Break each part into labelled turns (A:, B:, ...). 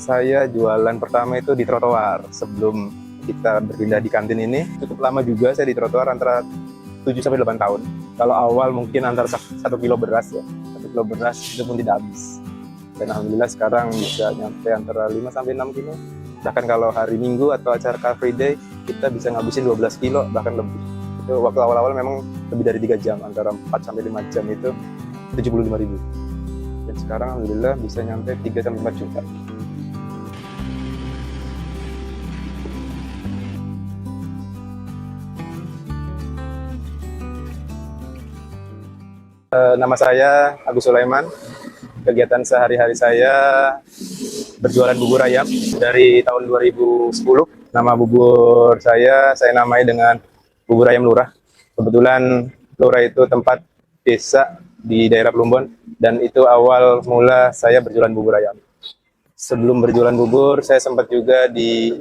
A: Saya jualan pertama itu di trotoar. Sebelum kita berpindah di kantin ini, cukup lama juga saya di trotoar, antara 7 sampai 8 tahun. Kalau awal mungkin antara 1 kilo beras ya. 1 kilo beras itu pun tidak habis. Dan alhamdulillah sekarang bisa nyampe antara 5 sampai 6 kilo. Bahkan kalau hari Minggu atau acara Car Free Day, kita bisa ngabisin 12 kilo bahkan lebih. Itu waktu awal-awal memang lebih dari 3 jam, antara 4 sampai 5 jam itu 75.000. Dan sekarang alhamdulillah bisa nyampe 3 sampai 4 juta. Nama saya Agus Sulaiman. Kegiatan sehari-hari saya berjualan bubur ayam dari tahun 2010. Nama bubur saya namai dengan bubur ayam lurah. Kebetulan lurah itu tempat desa di daerah Plumbon, dan itu awal mula saya berjualan bubur ayam. Sebelum berjualan bubur, saya sempat juga di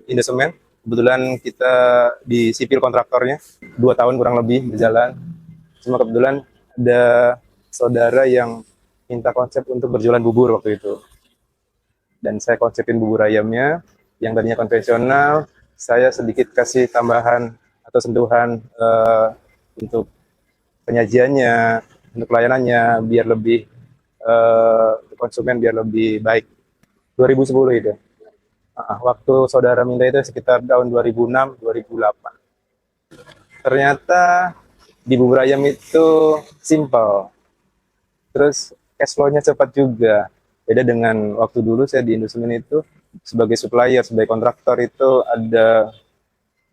A: Indosemen. Kebetulan kita di sipil kontraktornya 2 tahun kurang lebih berjalan. Cuma kebetulan ada saudara yang minta konsep untuk berjualan bubur waktu itu. Dan saya konsepin bubur ayamnya, yang tadinya konvensional, saya sedikit kasih tambahan atau sentuhan untuk penyajiannya, untuk pelayanannya, biar lebih konsumen biar lebih baik. 2010 itu. Waktu saudara minta itu sekitar tahun 2006-2008. Ternyata di bubur ayam itu simple. Terus cash flow-nya cepat juga. Beda dengan waktu dulu saya di Indosemen itu sebagai supplier, sebagai kontraktor itu ada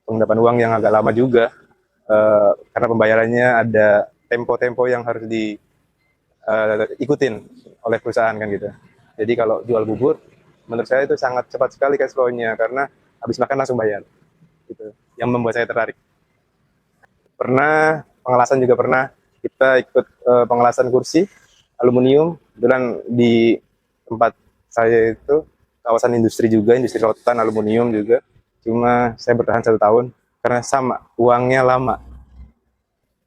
A: pengdapat uang yang agak lama juga. Karena pembayarannya ada tempo-tempo yang harus diikutin oleh perusahaan kan gitu. Jadi kalau jual bubur, menurut saya itu sangat cepat sekali cash flow-nya karena habis makan langsung bayar. Gitu. Yang membuat saya tertarik. Pernah pengelasan juga pernah, kita ikut pengelasan kursi aluminium. Kebetulan di tempat saya itu kawasan industri juga, industri rotan aluminium juga. Cuma saya bertahan 1 tahun karena sama, uangnya lama.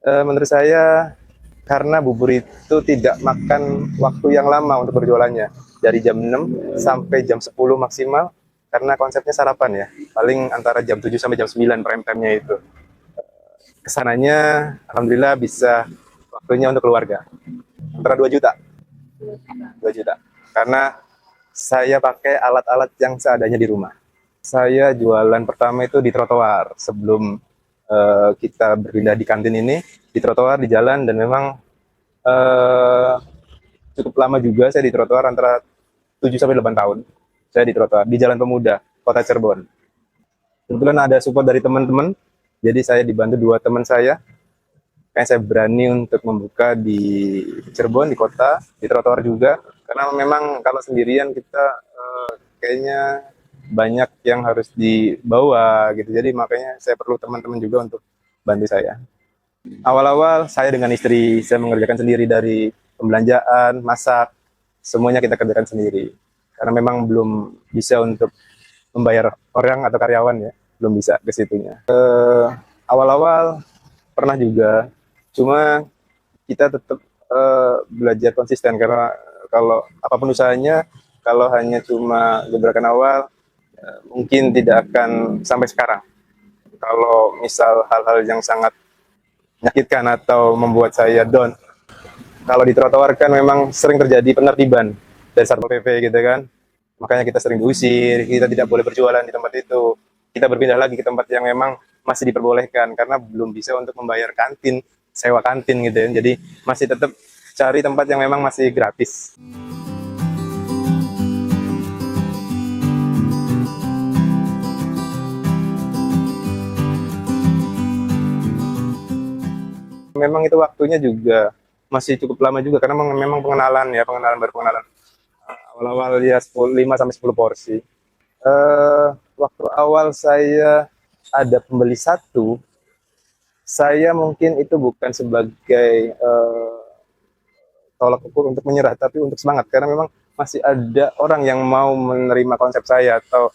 A: Menurut saya karena bubur itu tidak makan waktu yang lama untuk berjualannya, dari jam 6 sampai jam 10 maksimal, karena konsepnya sarapan ya, paling antara jam 7 sampai jam 9 prime time-nya itu. Kesananya alhamdulillah bisa waktunya untuk keluarga, antara 2 juta. 2 juta. Karena saya pakai alat-alat yang seadanya di rumah. Saya jualan pertama itu di trotoar. Sebelum kita berpindah di kantin ini, di trotoar, di jalan, dan memang cukup lama juga saya di trotoar, antara 7 sampai 8 tahun. Saya di trotoar, di Jalan Pemuda, Kota Cirebon. Kebetulan ada support dari teman-teman, jadi saya dibantu 2 teman saya. Kayak saya berani untuk membuka di Cirebon, di kota, di trotoar juga. Karena memang kalau sendirian kita kayaknya banyak yang harus dibawa gitu. Jadi makanya saya perlu teman-teman juga untuk bantu saya. Awal-awal saya dengan istri, saya mengerjakan sendiri dari pembelanjaan, masak, semuanya kita kerjakan sendiri. Karena memang belum bisa untuk membayar orang atau karyawan ya, belum bisa ke situnya. Awal-awal pernah juga, cuma kita tetap belajar konsisten, karena kalau apapun usahanya, kalau hanya cuma gebrakan awal, mungkin tidak akan sampai sekarang. Kalau misal hal-hal yang sangat menyakitkan atau membuat saya down, kalau di trotoar kan memang sering terjadi penertiban dari Satpol PP gitu kan, makanya kita sering diusir, kita tidak boleh berjualan di tempat itu. Kita berpindah lagi ke tempat yang memang masih diperbolehkan, karena belum bisa untuk membayar kantin, sewa kantin gitu ya. Jadi masih tetap cari tempat yang memang masih gratis. Memang itu waktunya juga masih cukup lama juga, karena memang pengenalan baru pengenalan. Awal-awal ya 5 sampai 10 porsi. Waktu awal saya ada pembeli 1, saya mungkin itu bukan sebagai tolak ukur untuk menyerah, tapi untuk semangat, karena memang masih ada orang yang mau menerima konsep saya atau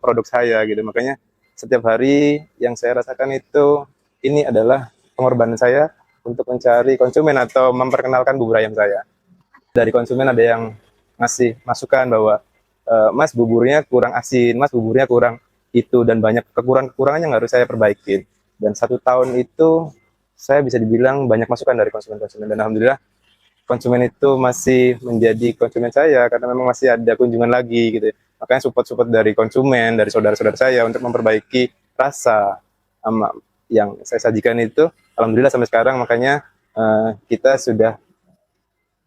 A: produk saya gitu. Makanya setiap hari yang saya rasakan itu, ini adalah pengorbanan saya untuk mencari konsumen atau memperkenalkan bubur ayam saya. Dari konsumen ada yang ngasih masukan bahwa Mas buburnya kurang asin, Mas buburnya kurang itu, dan banyak kekurangan-kekurangan yang harus saya perbaikin. Dan 1 tahun itu saya bisa dibilang banyak masukan dari konsumen-konsumen, dan alhamdulillah konsumen itu masih menjadi konsumen saya karena memang masih ada kunjungan lagi gitu ya. Makanya support-support dari konsumen, dari saudara-saudara saya untuk memperbaiki rasa yang saya sajikan itu, alhamdulillah sampai sekarang. Makanya kita sudah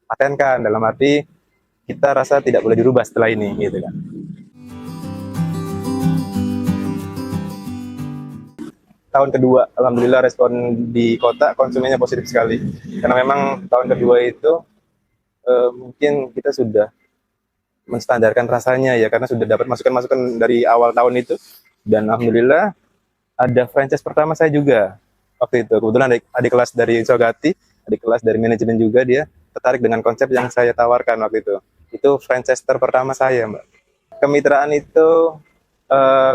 A: patenkan, dalam arti kita rasa tidak boleh dirubah setelah ini gitu kan. Tahun kedua, alhamdulillah respon di kota konsumennya positif sekali. Karena memang tahun kedua itu mungkin kita sudah menstandarkan rasanya ya, karena sudah dapat masukan-masukan dari awal tahun itu. Dan alhamdulillah ada franchise pertama saya juga waktu itu. Kebetulan adik kelas dari Sogati, adik kelas dari manajemen juga, dia tertarik dengan konsep yang saya tawarkan waktu itu. Itu franchise pertama saya, Mbak. Kemitraan itu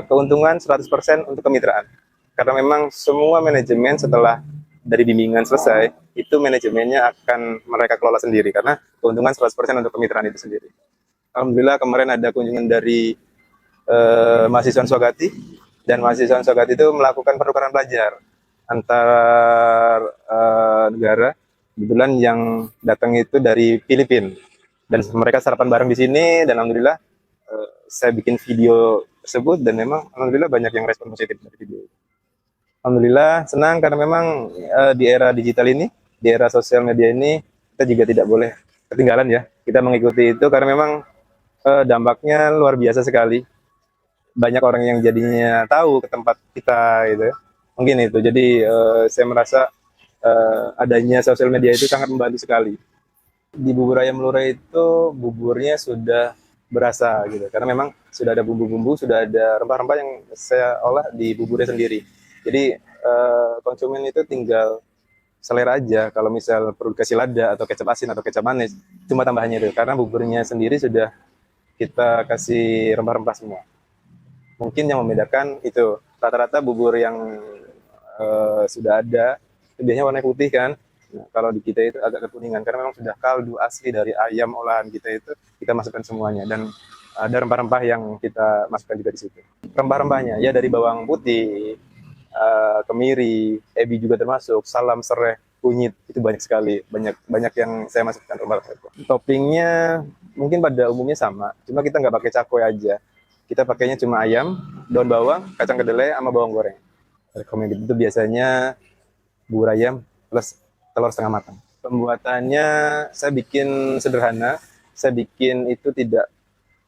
A: keuntungan 100% untuk kemitraan. Karena memang semua manajemen setelah dari bimbingan selesai, itu manajemennya akan mereka kelola sendiri, karena keuntungan 100% untuk kemitraan itu sendiri. Alhamdulillah kemarin ada kunjungan dari mahasiswa Sogati, dan mahasiswa Sogati itu melakukan pertukaran belajar antar negara. Kebetulan yang datang itu dari Filipina, dan mereka sarapan bareng di sini, dan alhamdulillah saya bikin video tersebut, dan memang alhamdulillah banyak yang respon positif dari video itu. Alhamdulillah senang karena memang di era digital ini, di era sosial media ini, kita juga tidak boleh ketinggalan ya. Kita mengikuti itu karena memang dampaknya luar biasa sekali. Banyak orang yang jadinya tahu ke tempat kita gitu ya. Mungkin itu. Jadi saya merasa adanya sosial media itu sangat membantu sekali. Di bubur ayam Lura itu buburnya sudah berasa gitu, karena memang sudah ada bumbu-bumbu, sudah ada rempah-rempah yang saya olah di buburnya sendiri. Jadi konsumen itu tinggal selera aja, kalau misal perlu kasih lada atau kecap asin atau kecap manis, cuma tambahannya itu, karena buburnya sendiri sudah kita kasih rempah-rempah semua. Mungkin yang membedakan itu, rata-rata bubur yang sudah ada itu biasanya warna putih kan. Nah, kalau di kita itu agak kekuningan karena memang sudah kaldu asli dari ayam olahan kita itu kita masukkan semuanya, dan ada rempah-rempah yang kita masukkan juga di situ. Rempah-rempahnya ya dari bawang putih, kemiri, ebi juga termasuk, salam, serai, kunyit, itu banyak sekali, banyak yang saya masukkan rempah-rempah itu. Toppingnya mungkin pada umumnya sama, cuma kita nggak pakai cakoy aja. Kita pakainya cuma ayam, daun bawang, kacang kedelai, sama bawang goreng. Rekomendasi itu biasanya bubur ayam plus telur setengah matang. Pembuatannya saya bikin sederhana, saya bikin itu tidak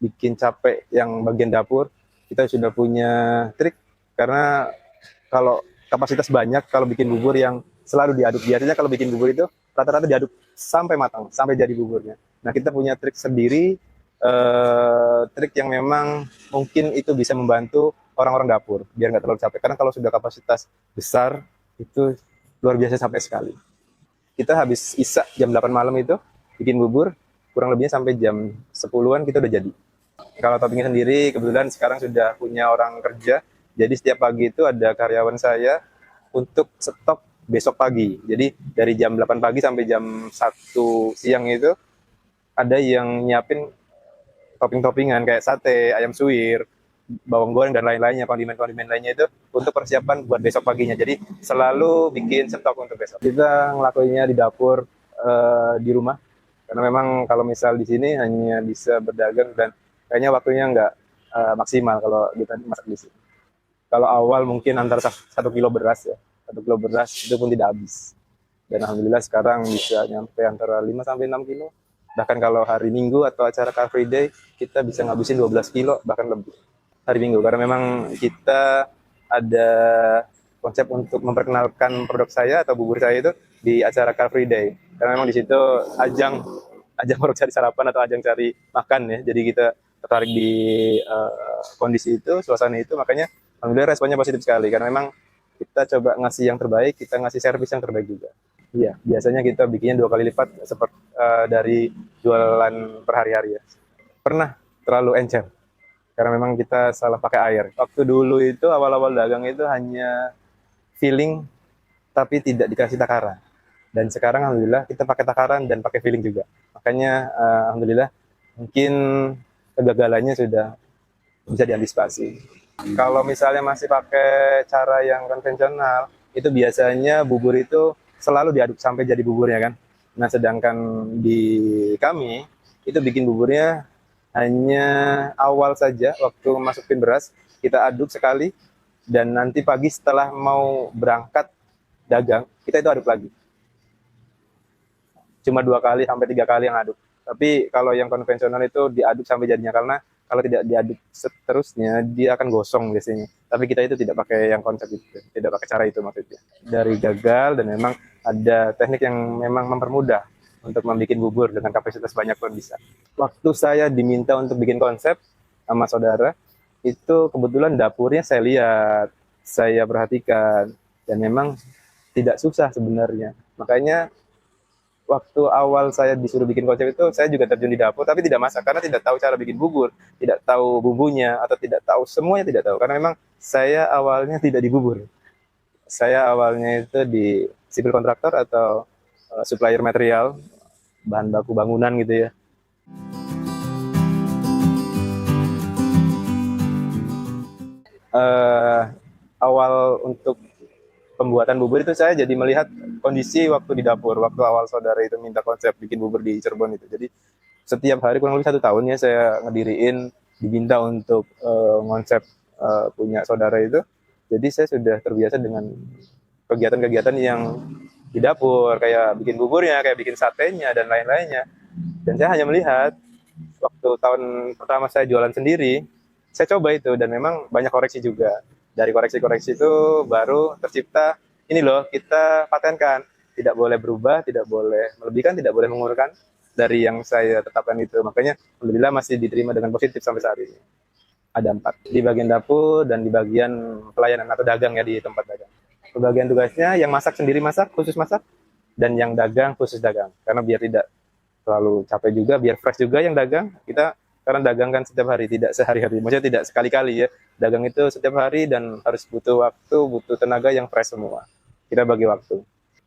A: bikin capek yang bagian dapur. Kita sudah punya trik, karena kalau kapasitas banyak, kalau bikin bubur yang selalu diaduk, biasanya kalau bikin bubur itu rata-rata diaduk sampai matang, sampai jadi buburnya. Nah, kita punya trik sendiri, trik yang memang mungkin itu bisa membantu orang-orang dapur biar nggak terlalu capek. Karena kalau sudah kapasitas besar itu luar biasa capek sekali. Kita habis isak jam 8 malam itu bikin bubur, kurang lebihnya sampai jam 10-an kita udah jadi. Kalau toppingnya sendiri, kebetulan sekarang sudah punya orang kerja, jadi setiap pagi itu ada karyawan saya untuk stok besok pagi. Jadi dari jam 8 pagi sampai jam 1 siang itu ada yang nyiapin topping-toppingan kayak sate, ayam suwir, bawang goreng, dan lain-lainnya, kondimen-kondimen lainnya itu untuk persiapan buat besok paginya. Jadi selalu bikin stok untuk besok. Kita ngelakuinnya di dapur di rumah, karena memang kalau misal di sini hanya bisa berdagang, dan kayaknya waktunya nggak maksimal kalau kita masak di sini. Kalau awal mungkin antara 1 kilo beras ya, 1 kilo beras itu pun tidak habis. Dan alhamdulillah sekarang bisa nyampe antara 5 sampai 6 kilo. Bahkan kalau hari Minggu atau acara Car Free Day, kita bisa ngabisin 12 kilo, bahkan lebih. Hari Minggu, karena memang kita ada konsep untuk memperkenalkan produk saya atau bubur saya itu di acara Car Free Day. Karena memang di situ ajang baru cari sarapan atau ajang cari makan ya. Jadi kita tertarik di kondisi itu, suasana itu, makanya alhamdulillah responnya positif sekali, karena memang kita coba ngasih yang terbaik, kita ngasih servis yang terbaik juga. Iya, biasanya kita bikinnya 2 kali lipat seperti dari jualan per hari-hari ya. Pernah terlalu encer, karena memang kita salah pakai air. Waktu dulu itu awal-awal dagang itu hanya filling, tapi tidak dikasih takaran. Dan sekarang alhamdulillah kita pakai takaran dan pakai filling juga. Makanya alhamdulillah mungkin kegagalannya sudah bisa diantisipasi. Kalau misalnya masih pakai cara yang konvensional, itu biasanya bubur itu selalu diaduk sampai jadi buburnya kan. Nah, sedangkan di kami itu bikin buburnya hanya awal saja waktu masukin beras, kita aduk sekali dan nanti pagi setelah mau berangkat dagang, kita itu aduk lagi. Cuma 2 kali sampai 3 kali yang aduk. Tapi kalau yang konvensional itu diaduk sampai jadinya, karena kalau tidak diaduk seterusnya dia akan gosong biasanya. Tapi kita itu tidak pakai yang konsep itu, tidak pakai cara itu maksudnya. Dari gagal dan memang ada teknik yang memang mempermudah untuk membuat bubur dengan kapasitas banyak pun bisa. Waktu saya diminta untuk bikin konsep sama saudara, itu kebetulan dapurnya saya lihat, saya perhatikan, dan memang tidak susah sebenarnya. Makanya waktu awal saya disuruh bikin konsep itu, saya juga terjun di dapur, tapi tidak masak karena tidak tahu cara bikin bubur, tidak tahu bumbunya, atau tidak tahu semuanya, tidak tahu. Karena memang saya awalnya tidak di bubur. Saya awalnya itu di civil kontraktor atau supplier material, bahan baku bangunan gitu ya. Eh, Awal untuk pembuatan bubur itu saya jadi melihat kondisi waktu di dapur, waktu awal saudara itu minta konsep bikin bubur di Cirebon itu. Jadi setiap hari kurang lebih 1 tahun ya saya ngediriin, diminta untuk konsep punya saudara itu. Jadi saya sudah terbiasa dengan kegiatan-kegiatan yang di dapur, kayak bikin buburnya, kayak bikin satenya dan lain-lainnya. Dan saya hanya melihat waktu tahun pertama saya jualan sendiri, saya coba itu dan memang banyak koreksi juga. Dari koreksi-koreksi itu baru tercipta ini loh, kita patenkan, tidak boleh berubah, tidak boleh melebihkan, tidak boleh mengurangkan dari yang saya tetapkan itu. Makanya alhamdulillah masih diterima dengan positif sampai saat ini. Ada 4 di bagian dapur dan di bagian pelayanan atau dagang ya, di tempat dagang. Pembagian tugasnya yang masak sendiri masak, khusus masak, dan yang dagang khusus dagang. Karena biar tidak terlalu capek juga, biar fresh juga yang dagang. Kita karena dagang kan setiap hari, tidak sehari-hari, maksudnya tidak sekali-kali ya. Dagang itu setiap hari dan harus butuh waktu, butuh tenaga yang fresh semua. Kita bagi waktu.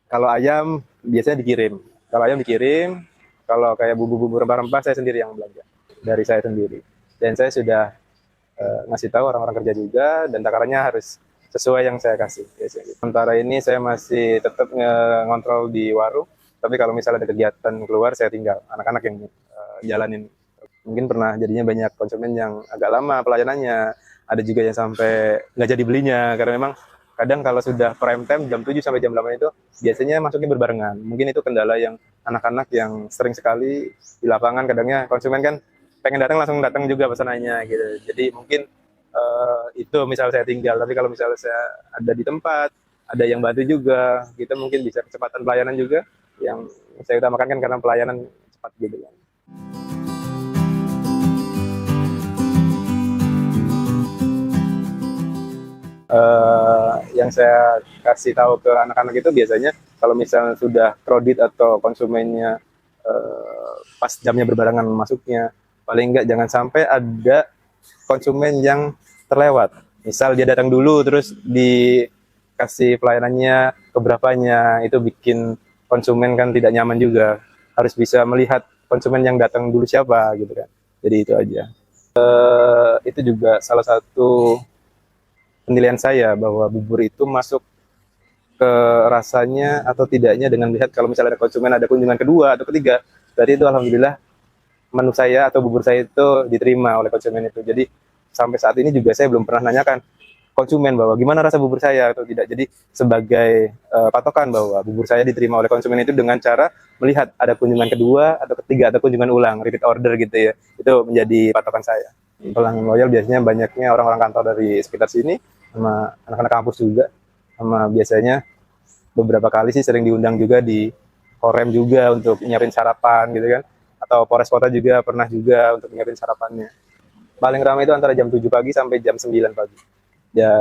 A: Kalau ayam biasanya dikirim. Kalau ayam dikirim, kalau kayak bumbu-bumbu rempah-rempah saya sendiri yang belanja dari saya sendiri. Dan saya sudah ngasih tahu orang-orang kerja juga, dan takarannya harus sesuai yang saya kasih. Sementara ini saya masih tetap ngontrol di warung, tapi kalau misalnya ada kegiatan keluar saya tinggal, anak-anak yang jalanin. Mungkin pernah jadinya banyak konsumen yang agak lama pelayanannya, ada juga yang sampai nggak jadi belinya, karena memang kadang kalau sudah prime time jam 7 sampai jam 8 itu biasanya masuknya berbarengan. Mungkin itu kendala yang anak-anak yang sering sekali di lapangan, kadangnya konsumen kan pengen datang langsung datang juga pesanannya gitu. Jadi mungkin itu misal saya tinggal, tapi kalau misalnya saya ada di tempat, ada yang bantu juga, kita mungkin bisa kecepatan pelayanan juga. Yang saya utamakan kan karena pelayanan cepat gitu kan. Yang saya kasih tahu ke anak-anak itu biasanya kalau misalnya sudah kredit atau konsumennya pas jamnya berbarengan masuknya, paling enggak jangan sampai ada konsumen yang terlewat. Misal dia datang dulu terus dikasih pelayanannya keberapanya, itu bikin konsumen kan tidak nyaman juga. Harus bisa melihat konsumen yang datang dulu siapa gitu kan. Jadi itu aja. Itu juga salah satu penilaian saya bahwa bubur itu masuk ke rasanya atau tidaknya dengan melihat kalau misalnya ada konsumen, ada kunjungan kedua atau ketiga, berarti itu alhamdulillah menu saya atau bubur saya itu diterima oleh konsumen itu. Jadi sampai saat ini juga saya belum pernah nanyakan konsumen bahwa gimana rasa bubur saya atau tidak. Jadi sebagai patokan bahwa bubur saya diterima oleh konsumen itu dengan cara melihat ada kunjungan kedua atau ketiga atau kunjungan ulang, repeat order gitu ya. Itu menjadi patokan saya. Pelanggan loyal biasanya banyaknya orang-orang kantor dari sekitar sini, sama anak-anak kampus juga, sama biasanya beberapa kali sih sering diundang juga di Korem juga untuk nyiapin sarapan gitu kan, atau Polres Kota juga pernah juga untuk nyiapin sarapannya. Paling ramai itu antara jam 7 pagi sampai jam 9 pagi. Ya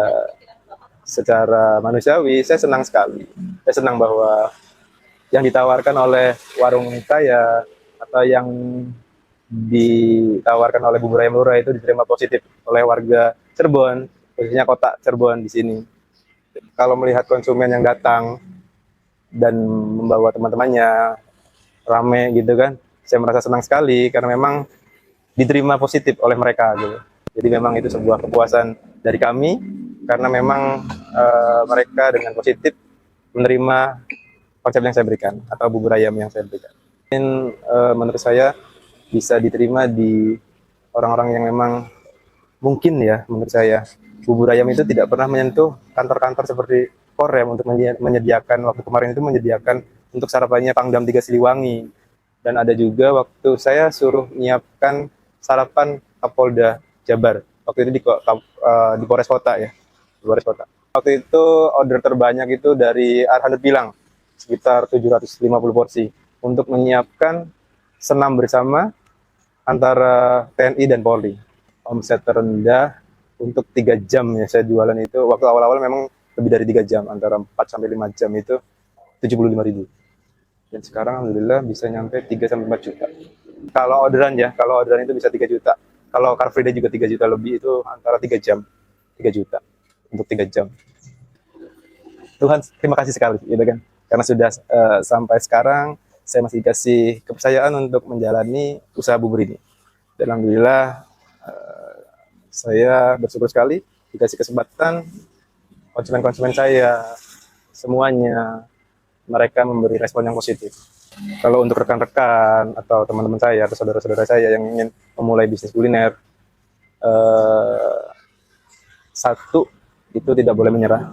A: secara manusiawi saya senang sekali. Saya senang bahwa yang ditawarkan oleh warung saya atau yang ditawarkan oleh bubur ayam lurah itu diterima positif oleh warga Cirebon, khususnya kota Cirebon di sini. Kalau melihat konsumen yang datang dan membawa teman-temannya rame gitu kan, saya merasa senang sekali karena memang diterima positif oleh mereka gitu. Jadi memang itu sebuah kepuasan dari kami karena memang mereka dengan positif menerima konsep yang saya berikan atau bubur ayam yang saya berikan. Dan menurut saya bisa diterima di orang-orang yang memang mungkin ya, menurut saya bubur ayam itu tidak pernah menyentuh kantor-kantor seperti Korem untuk menyediakan, waktu kemarin itu menyediakan untuk sarapannya Pangdam 3 Siliwangi. Dan ada juga waktu saya suruh menyiapkan sarapan Kapolda Jabar. Waktu itu di Polres Kota ya, di Polres Kota. Waktu itu order terbanyak itu dari Arhanud Pilang, sekitar 750 porsi untuk menyiapkan senam bersama antara TNI dan Polri. Omset terendah untuk 3 jam ya saya jualan itu, waktu awal-awal memang lebih dari 3 jam, antara 4 sampai 5 jam itu 75.000. Dan sekarang alhamdulillah bisa nyampe 3 sampai 4 juta. Kalau orderan ya, kalau orderan itu bisa 3 juta. Kalau Car Free Day juga 3 juta lebih, itu antara 3 jam, 3 juta untuk 3 jam. Tuhan, terima kasih sekali gitu kan. Karena sudah sampai sekarang saya masih dikasih kepercayaan untuk menjalani usaha bubur ini. Dan alhamdulillah saya bersyukur sekali dikasih kesempatan, konsumen-konsumen saya semuanya mereka memberi respon yang positif. Kalau untuk rekan-rekan atau teman-teman saya atau saudara-saudara saya yang ingin memulai bisnis kuliner, satu, itu tidak boleh menyerah.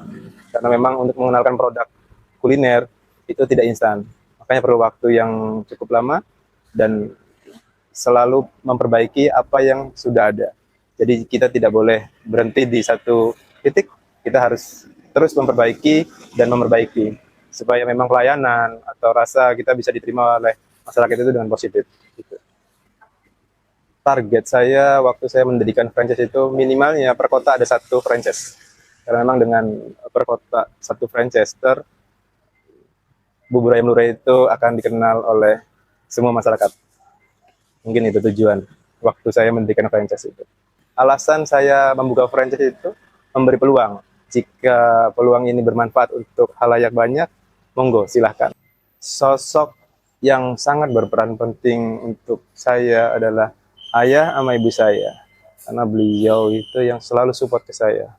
A: Karena memang untuk mengenalkan produk kuliner itu tidak instan. Makanya perlu waktu yang cukup lama dan selalu memperbaiki apa yang sudah ada. Jadi kita tidak boleh berhenti di satu titik, kita harus terus memperbaiki dan memperbaiki supaya memang pelayanan atau rasa kita bisa diterima oleh masyarakat itu dengan positif. Gitu. Target saya waktu saya mendirikan franchise itu minimalnya per kota ada 1 franchise. Karena memang dengan per kota 1 franchise, bubur ayam Lure itu akan dikenal oleh semua masyarakat. Mungkin itu tujuan waktu saya mendirikan franchise itu. Alasan saya membuka franchise itu memberi peluang. Jika peluang ini bermanfaat untuk halayak banyak, monggo silahkan. Sosok yang sangat berperan penting untuk saya adalah ayah sama ibu saya. Karena beliau itu yang selalu support ke saya.